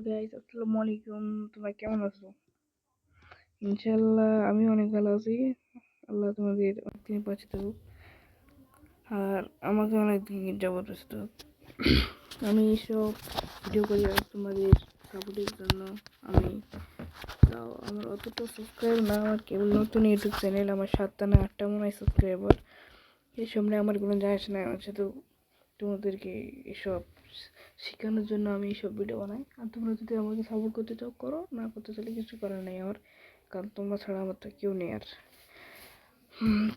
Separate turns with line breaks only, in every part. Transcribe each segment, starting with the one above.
Guys, আসসালামু আলাইকুম। তোমরা কেমন আছো? ইনশাআল্লাহ আমি অনেক ভালো আছি। আল্লাহ তোমাদের অনেকদিন বাঁচিয়ে থাকুক, আর আমাকে অনেকদিন যাবত ব্যস্ত। আমি এইসব ভিডিও করি আর তোমাদের সাপোর্টের জন্য। আমি তাও আমার অতটা সাবস্ক্রাইব না, আমার কেবল নতুন ইউটিউব চ্যানেল, আমার 7টা না 8টা মনে হয় সাবস্ক্রাইবার। এই সামনে আমার কোনো যায় আসে না, আমার সাথে তোমাদেরকে এসব শেখানোর জন্য আমি এইসব ভিডিও বানাই। আর তোমরা যদি আমাকে সাপোর্ট করতে চাও করো, না করতে চাইলে কিছু করার নেই আমার, কারণ তোমরা ছাড়া আমার তো কেউ নেই। আর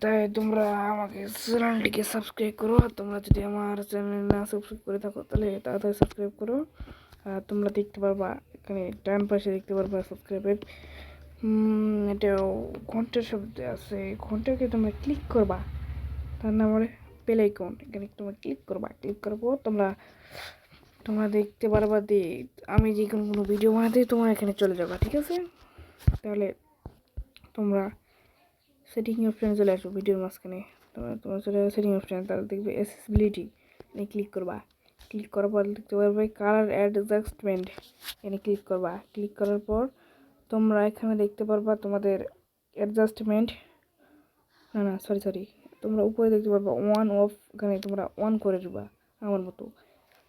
তাই তোমরা আমাকে চ্যানেলটিকে সাবস্ক্রাইব করো। আর তোমরা যদি আমার চ্যানেল না সাবস্ক্রাইব করে থাকো তাহলে তাড়াতাড়ি সাবস্ক্রাইব করো। আর তোমরা দেখতে পারবা এখানে ডান পাশে দেখতে পারবা সাবস্ক্রাইবের এটাও ঘন্টার শব্দ আছে, ঘন্টাকে তোমরা ক্লিক করবা, তার নাম হলো বেল আইকন। এখানে তোমরা ক্লিক করবা, ক্লিক করার পর তোমরা দেখতে পারবা যে আমি যে কোনো ভিডিও বানাতে তোমরা এখানে চলে যাবা, ঠিক আছে? তাহলে তোমরা সেটিং অপশানে চলে আসো, ভিডিওর মাঝখানে তোমরা চলে আসো সেটিং অপশানে, তাহলে দেখবে অ্যাক্সেসিবিলিটি, এখানে ক্লিক করবা। ক্লিক করার পর দেখতে পারবে কালার অ্যাডজাস্টমেন্ট, এখানে ক্লিক করবা। ক্লিক করার পর তোমরা এখানে দেখতে পারবা তোমাদের অ্যাডজাস্টমেন্ট, না সরি, তোমরা উপরে দেখতে পারবা ওয়ান অফ, এখানে তোমরা অন করে দিবা আমার মতো।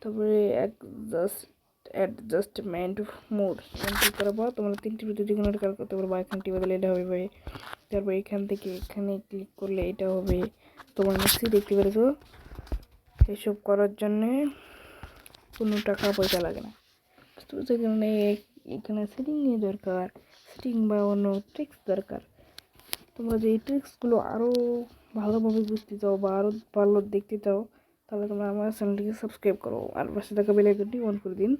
তারপরে অ্যাডজাস্টমেন্ট মোড, এখানে ক্লিক করার পর তোমরা 3টি ভিতরে যে কোনো একটা কাজ করতে পারবা। এখানটি বদলে এটা হবে ভাই। তারপর এখান থেকে এখানে ক্লিক করলে এটা হবে। তোমার নিশ্চয়ই দেখতে পেরেছো, এসব করার জন্যে কোনো টাকা পয়সা লাগে না। তো সেখানে এখানে সেটিং নিয়ে দরকার, সেটিং বা অন্য ট্রিক্স দরকার। তোমরা যে এই ট্রিক্সগুলো আরও ভালোভাবে বুঝতে চাও বা আরও ভালো দেখতে চাও, তাহলে তোমরা আমার চ্যানেলটিকে সাবস্ক্রাইব করো আর পাশে থাকা বেল আইকনটি অন করে দিন।